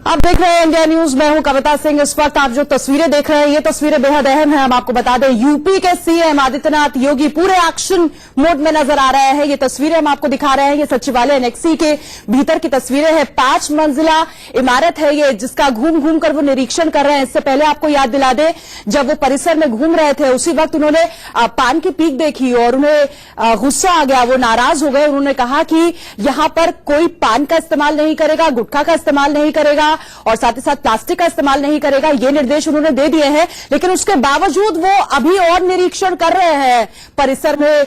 आप देख रहे हैं इंडिया न्यूज। मैं हूं कविता सिंह। इस वक्त आप जो तस्वीरें देख रहे हैं ये तस्वीरें बेहद अहम हैं। हम आपको बता दें यूपी के सीएम आदित्यनाथ योगी पूरे एक्शन मोड में नजर आ रहे हैं। ये तस्वीरें हम आपको दिखा रहे हैं। ये सचिवालय एनेक्सी के भीतर की तस्वीरें हैं। 5 मंजिला इमारत है ये, जिसका घूम घूम कर वो निरीक्षण कर रहे हैं। इससे पहले आपको याद दिला दें, जब वो परिसर में घूम रहे थे उसी वक्त उन्होंने पान की पीक देखी और उन्हें गुस्सा आ गया, वो नाराज हो गए। उन्होंने कहा कि यहां पर कोई पान का इस्तेमाल नहीं करेगा, गुटखा का इस्तेमाल नहीं करेगा और साथ ही साथ प्लास्टिक का इस्तेमाल नहीं करेगा। ये निर्देश उन्होंने दे दिए हैं, लेकिन उसके बावजूद वो अभी और निरीक्षण कर रहे हैं। परिसर में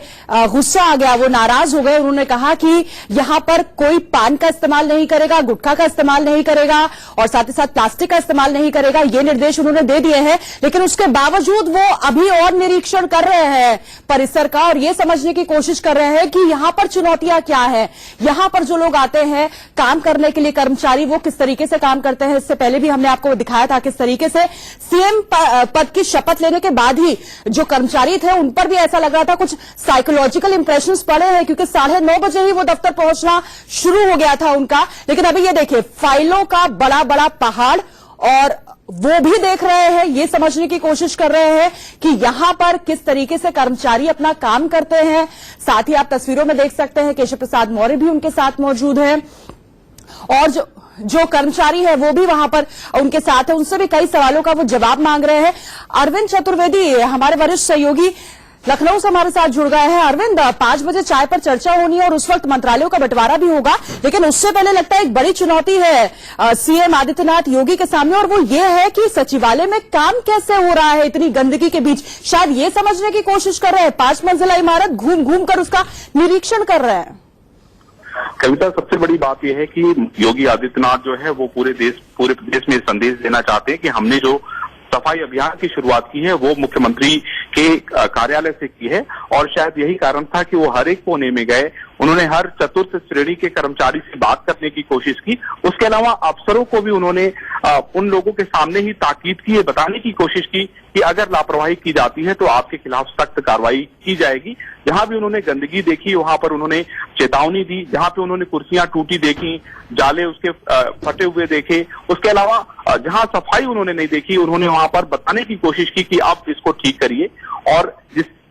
गुस्सा आ गया, वो नाराज हो गए। उन्होंने कहा कि यहां पर कोई पान का इस्तेमाल नहीं करेगा, गुटखा का इस्तेमाल नहीं करेगा और साथ ही साथ प्लास्टिक का इस्तेमाल नहीं करेगा। ये निर्देश उन्होंने दे दिए हैं, लेकिन उसके बावजूद वो अभी और निरीक्षण कर रहे हैं परिसर का और ये समझने की कोशिश कर रहे हैं कि यहां पर चुनौतियां क्या है। यहां पर जो लोग आते हैं काम करने के लिए, कर्मचारी, वो किस तरीके से काम करते हैं। इससे पहले भी हमने आपको दिखाया था किस तरीके से सीएम पद की शपथ लेने के बाद ही जो कर्मचारी थे उन पर भी ऐसा लग रहा था कुछ साइकोलॉजिकल इंप्रेशंस पड़े हैं, क्योंकि 9:30 बजे ही वो दफ्तर पहुंचना शुरू हो गया था उनका। लेकिन अभी ये देखिए, फाइलों का बड़ा बड़ा पहाड़, और वो भी देख रहे हैं, ये समझने की कोशिश कर रहे हैं कि यहां पर किस तरीके से कर्मचारी अपना काम करते हैं। साथ ही आप तस्वीरों में देख सकते हैं केशव प्रसाद मौर्य भी उनके साथ मौजूद हैं और जो कर्मचारी है वो भी वहां पर उनके साथ है। उनसे भी कई सवालों का वो जवाब मांग रहे हैं। अरविंद चतुर्वेदी हमारे वरिष्ठ सहयोगी लखनऊ से हमारे साथ जुड़ गए हैं। अरविंद, 5 बजे चाय पर चर्चा होनी है और उस वक्त मंत्रालयों का बंटवारा भी होगा, लेकिन उससे पहले लगता है एक बड़ी चुनौती है सीएम आदित्यनाथ योगी के सामने, और वो ये है कि सचिवालय में काम कैसे हो रहा है इतनी गंदगी के बीच। शायद ये समझने की कोशिश कर रहे हैं। 5 मंजिला इमारत घूम घूम कर उसका निरीक्षण कर रहे हैं। कविता, सबसे बड़ी बात यह है कि योगी आदित्यनाथ जो है वो पूरे प्रदेश में संदेश देना चाहते हैं कि हमने जो सफाई अभियान की शुरुआत की है वो मुख्यमंत्री के कार्यालय से की है, और शायद यही कारण था कि वो हर एक कोने में गए। उन्होंने हर चतुर्थ श्रेणी के कर्मचारी से बात करने की कोशिश की। उसके अलावा अफसरों को भी उन्होंने उन लोगों के सामने ही ताकीद की, बताने की कोशिश की कि अगर लापरवाही की जाती है तो आपके खिलाफ सख्त कार्रवाई की जाएगी। जहां भी उन्होंने गंदगी देखी वहां पर उन्होंने चेतावनी दी। जहां पे उन्होंने कुर्सियां टूटी देखी, जाले उसके फटे हुए देखे, उसके अलावा जहां सफाई उन्होंने नहीं देखी उन्होंने वहां पर बताने की कोशिश की कि आप इसको ठीक करिए, और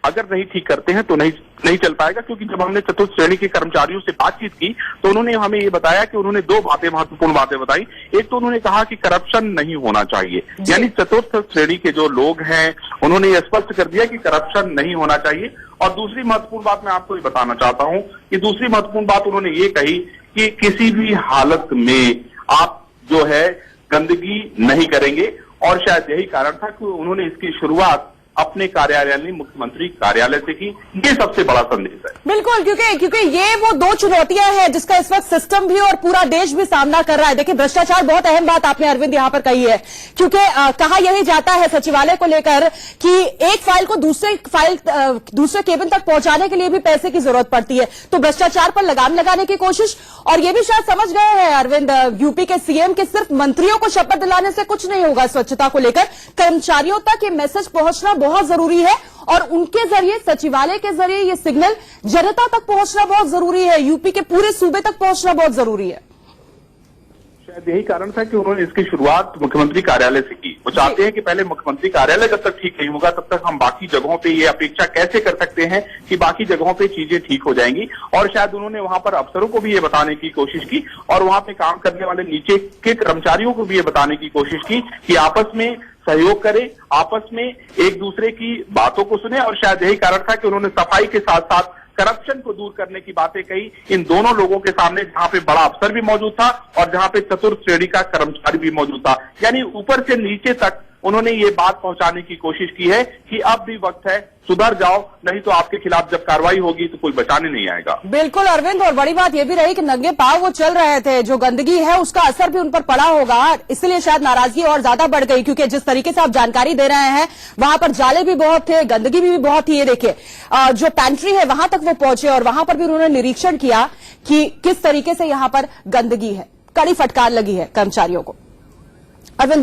अगर नहीं ठीक करते हैं तो नहीं चल पाएगा। क्योंकि जब हमने चतुर्थ श्रेणी के कर्मचारियों से बातचीत की तो उन्होंने हमें ये बताया कि उन्होंने 2 महत्वपूर्ण बातें बताई। एक तो उन्होंने कहा कि करप्शन नहीं होना चाहिए, यानी चतुर्थ श्रेणी के जो लोग हैं उन्होंने ये स्पष्ट कर दिया कि करप्शन नहीं होना चाहिए। और दूसरी महत्वपूर्ण बात मैं आपको ये बताना चाहता हूं कि दूसरी महत्वपूर्ण बात उन्होंने ये कही कि किसी भी हालत में आप जो है गंदगी नहीं करेंगे, और शायद यही कारण था कि उन्होंने इसकी शुरुआत अपने कार्यालय ने मुख्यमंत्री कार्यालय से की। ये सबसे बड़ा संदेश है। बिल्कुल, क्योंकि ये वो 2 चुनौतियां हैं जिसका इस वक्त सिस्टम भी और पूरा देश भी सामना कर रहा है। देखिए, भ्रष्टाचार बहुत अहम बात आपने अरविंद यहां पर कही है, क्योंकि कहा यही जाता है सचिवालय को लेकर कि एक फाइल को दूसरे केबिन तक पहुंचाने के लिए भी पैसे की जरूरत पड़ती है। तो भ्रष्टाचार पर लगाम लगाने की कोशिश, और ये भी शायद समझ गए हैं अरविंद यूपी के सीएम के सिर्फ मंत्रियों को शपथ दिलाने से कुछ नहीं होगा। स्वच्छता को लेकर कर्मचारियों तक ये मैसेज पहुंचना बहुत जरूरी है, और उनके जरिए, सचिवालय के जरिए ये सिग्नल जनता तक पहुंचना बहुत जरूरी है। यूपी के पूरे सूबे तक पहुंचना बहुत जरूरी है। शायद यही कारण था कि उन्होंने इसकी शुरुआत मुख्यमंत्री कार्यालय से की। वो चाहते हैं कि पहले मुख्यमंत्री कार्यालय जब तक ठीक नहीं होगा तब तक हम बाकी जगहों पे ये अपेक्षा कैसे कर सकते हैं कि बाकी जगहों पे चीजें ठीक हो जाएंगी। और शायद उन्होंने वहां पर अफसरों को भी ये बताने की कोशिश की, और वहां पे काम करने वाले नीचे के कर्मचारियों को भी ये बताने की कोशिश की कि आपस में सहयोग करें, आपस में एक दूसरे की बातों को सुने। और शायद यही कारण था कि उन्होंने सफाई के साथ साथ करप्शन को दूर करने की बातें कही इन दोनों लोगों के सामने, जहां पे बड़ा अफसर भी मौजूद था और जहां पे चतुर्थ श्रेणी का कर्मचारी भी मौजूद था। यानी ऊपर से नीचे तक उन्होंने ये बात पहुंचाने की कोशिश की है कि अब भी वक्त है, सुधर जाओ, नहीं तो आपके खिलाफ जब कार्रवाई होगी तो कोई बचाने नहीं आएगा। बिल्कुल अरविंद, और बड़ी बात यह भी रही कि नंगे पांव वो चल रहे थे। जो गंदगी है उसका असर भी उन पर पड़ा होगा, इसलिए शायद नाराजगी और ज्यादा बढ़ गई, क्योंकि जिस तरीके से आप जानकारी दे रहे हैं वहां पर जाले भी बहुत थे, गंदगी भी बहुत थी। ये देखिए, जो पैंट्री है वहां तक वो पहुंचे और वहां पर भी उन्होंने निरीक्षण किया कि किस तरीके से यहां पर गंदगी है। कड़ी फटकार लगी है कर्मचारियों को। अरविंद,